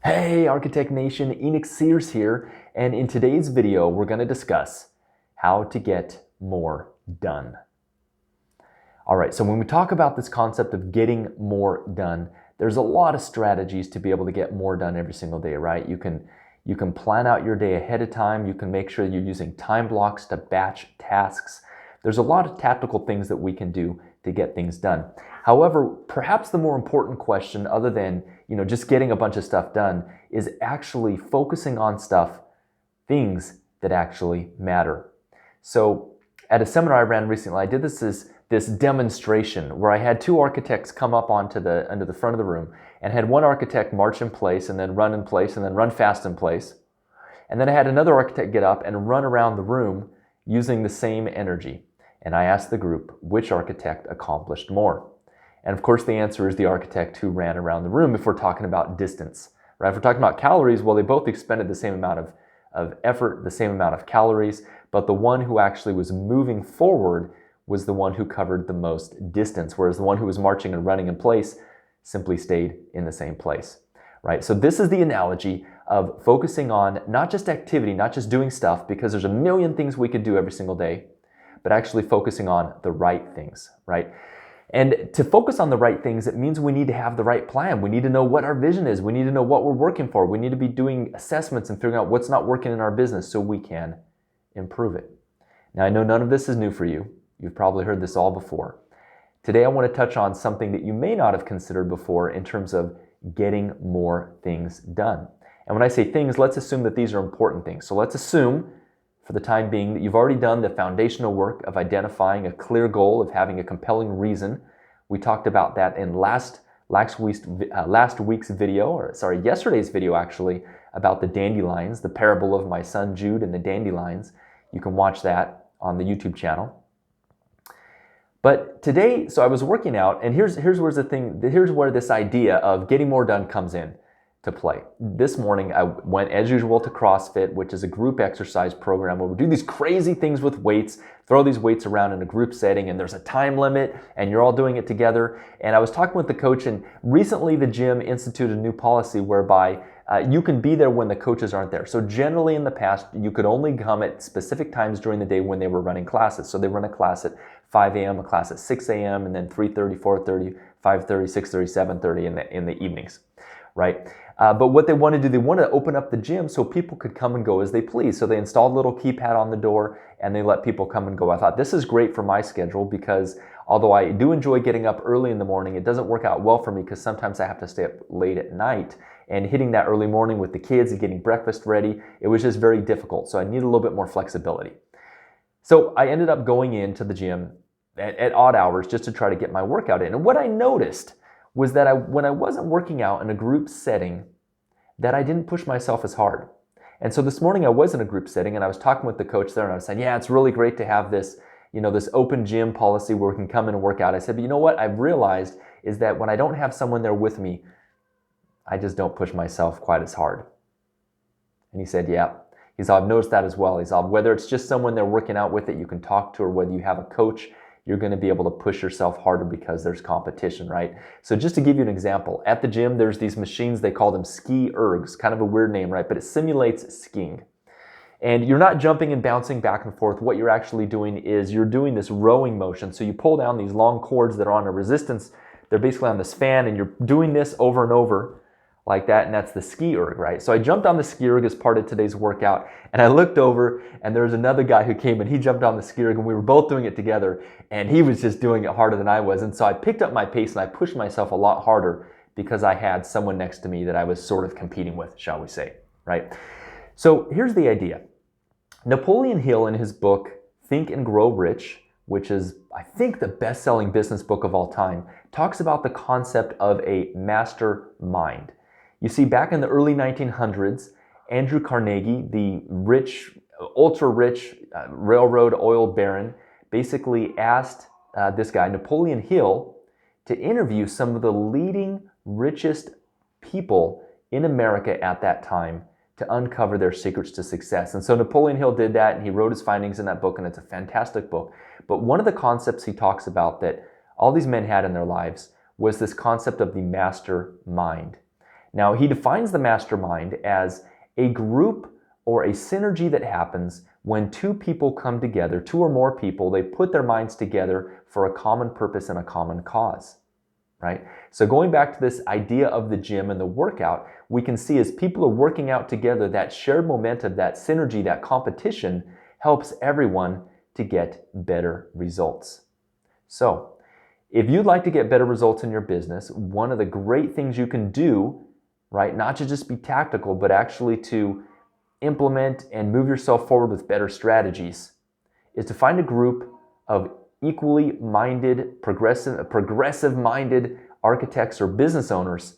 Hey Architect Nation, Enoch Sears here, and in today's video we're going to discuss how to get more done. Alright, so when we talk about this concept of getting more done, there's a lot of strategies to be able to get more done every single day, right? You can plan out your day ahead of time, you can make sure you're using time blocks to batch tasks. There's a lot of tactical things that we can do to get things done. However, perhaps the more important question, other than just getting a bunch of stuff done, is actually focusing on things that actually matter. So at a seminar I ran recently, I did this demonstration where I had two architects come up onto the front of the room and had one architect march in place and then run in place and then run fast in place. And then I had another architect get up and run around the room using the same energy. And I asked the group, which architect accomplished more? And of course the answer is the architect who ran around the room if we're talking about distance, right? If we're talking about calories, well, they both expended the same amount of effort, the same amount of calories, but the one who actually was moving forward was the one who covered the most distance, whereas the one who was marching and running in place simply stayed in the same place, right? So this is the analogy of focusing on not just activity, not just doing stuff, because there's a million things we could do every single day, but actually focusing on the right things, right? And to focus on the right things, it means we need to have the right plan. We need to know what our vision is. We need to know what we're working for. We need to be doing assessments and figuring out what's not working in our business so we can improve it. Now, I know none of this is new for you. You've probably heard this all before. Today, I want to touch on something that you may not have considered before in terms of getting more things done. And when I say things, let's assume that these are important things. So let's assume for the time being that you've already done the foundational work of identifying a clear goal, of having a compelling reason. We talked about that in yesterday's video actually, about the dandelions, the parable of my son Jude and the dandelions. You can watch that on the YouTube channel. But today, so I was working out, and here's where this idea of getting more done comes in to play. This morning I went as usual to CrossFit, which is a group exercise program where we do these crazy things with weights, throw these weights around in a group setting, and there's a time limit and you're all doing it together. And I was talking with the coach, and recently the gym instituted a new policy whereby you can be there when the coaches aren't there. So generally in the past, you could only come at specific times during the day when they were running classes. So they run a class at 5 a.m., a class at 6 a.m., and then 3:30, 4:30, 5:30, 6:30, 7:30 in the evenings, right? But what they want to do, they want to open up the gym so people could come and go as they please. So they installed a little keypad on the door and they let people come and go. I thought this is great for my schedule because although I do enjoy getting up early in the morning, it doesn't work out well for me because sometimes I have to stay up late at night. And hitting that early morning with the kids and getting breakfast ready, it was just very difficult. So I need a little bit more flexibility. So I ended up going into the gym at odd hours just to try to get my workout in. And what I noticed was that when I wasn't working out in a group setting, that I didn't push myself as hard. And so this morning I was in a group setting and I was talking with the coach there and I was saying, yeah, it's really great to have this, this open gym policy where we can come in and work out. I said, but you know what I've realized is that when I don't have someone there with me, I just don't push myself quite as hard. And he said, yeah. He said, I've noticed that as well. He said, whether it's just someone there working out with that you can talk to or whether you have a coach, you're going to be able to push yourself harder because there's competition, right? So just to give you an example, at the gym, there's these machines, they call them ski ergs, kind of a weird name, right? But it simulates skiing. And you're not jumping and bouncing back and forth. What you're actually doing is you're doing this rowing motion. So you pull down these long cords that are on a resistance. They're basically on this fan and you're doing this over and over like that, and that's the ski erg, right? So I jumped on the ski erg as part of today's workout, and I looked over, and there was another guy who came, and he jumped on the ski erg, and we were both doing it together, and he was just doing it harder than I was, and so I picked up my pace, and I pushed myself a lot harder because I had someone next to me that I was sort of competing with, shall we say, right? So here's the idea. Napoleon Hill, in his book, Think and Grow Rich, which is, I think, the best-selling business book of all time, talks about the concept of a mastermind. You see, back in the early 1900s, Andrew Carnegie, the ultra-rich railroad oil baron, basically asked this guy, Napoleon Hill, to interview some of the leading, richest people in America at that time to uncover their secrets to success. And so Napoleon Hill did that, and he wrote his findings in that book, and it's a fantastic book. But one of the concepts he talks about that all these men had in their lives was this concept of the mastermind. Now, he defines the mastermind as a group or a synergy that happens when two people come together, two or more people, they put their minds together for a common purpose and a common cause, right? So going back to this idea of the gym and the workout, we can see as people are working out together, that shared momentum, that synergy, that competition helps everyone to get better results. So if you'd like to get better results in your business, one of the great things you can do, right, not to just be tactical, but actually to implement and move yourself forward with better strategies, is to find a group of equally minded, progressive-minded architects or business owners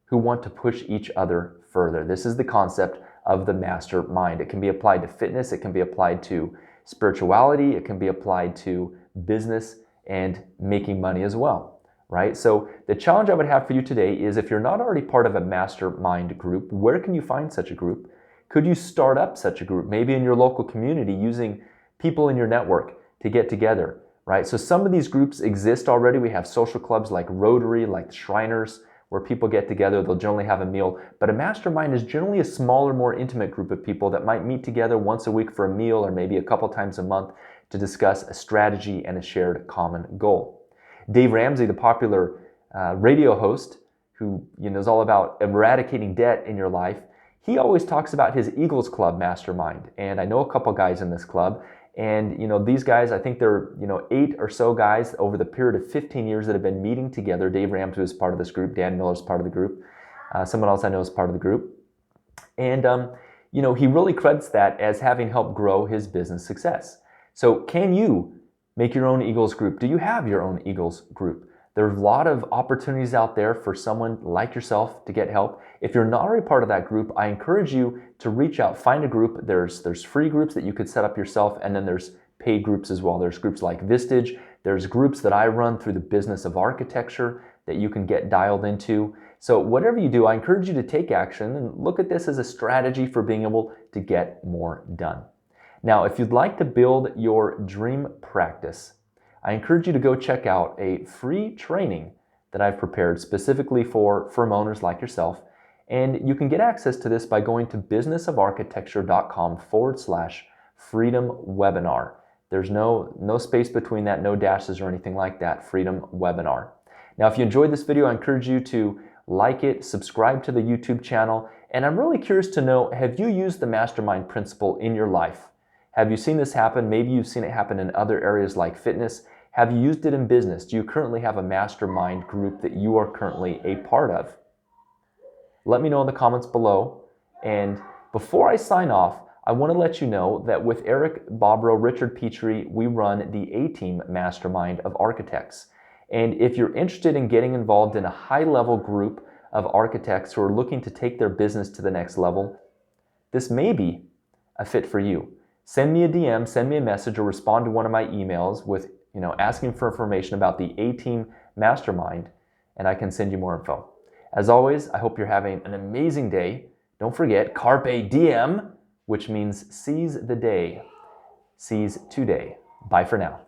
who want to push each other further. This is the concept of the mastermind. It can be applied to fitness, it can be applied to spirituality, it can be applied to business and making money as well, right? So the challenge I would have for you today is, if you're not already part of a mastermind group, where can you find such a group? Could you start up such a group, maybe in your local community, using people in your network to get together, right? So some of these groups exist already. We have social clubs like Rotary, like Shriners, where people get together, they'll generally have a meal. But a mastermind is generally a smaller, more intimate group of people that might meet together once a week for a meal, or maybe a couple times a month, to discuss a strategy and a shared common goal. Dave Ramsey, the popular radio host who is all about eradicating debt in your life, he always talks about his Eagles Club mastermind. And I know a couple guys in this club, and these guys, I think they're 8 or so guys over the period of 15 years that have been meeting together. Dave Ramsey is part of this group, Dan Miller's part of the group, someone else I know is part of the group. And he really credits that as having helped grow his business success. So can you make your own Eagles group? Do you have your own Eagles group? There are a lot of opportunities out there for someone like yourself to get help. If you're not already part of that group, I encourage you to reach out, find a group. There's free groups that you could set up yourself, and then there's paid groups as well. There's groups like Vistage. There's groups that I run through the business of architecture that you can get dialed into. So whatever you do, I encourage you to take action and look at this as a strategy for being able to get more done. Now, if you'd like to build your dream practice, I encourage you to go check out a free training that I've prepared specifically for firm owners like yourself. And you can get access to this by going to businessofarchitecture.com/freedom webinar. There's no space between that, no dashes or anything like that, freedom webinar. Now, if you enjoyed this video, I encourage you to like it, subscribe to the YouTube channel, and I'm really curious to know, have you used the mastermind principle in your life? Have you seen this happen? Maybe you've seen it happen in other areas like fitness. Have you used it in business? Do you currently have a mastermind group that you are currently a part of? Let me know in the comments below. And before I sign off, I want to let you know that with Eric Bobrow, Richard Petrie, we run the A-Team Mastermind of Architects. And if you're interested in getting involved in a high-level group of architects who are looking to take their business to the next level, this may be a fit for you. Send me a DM, send me a message, or respond to one of my emails with asking for information about the A-Team Mastermind, and I can send you more info. As always, I hope you're having an amazing day. Don't forget, Carpe Diem, which means seize the day. Seize today. Bye for now.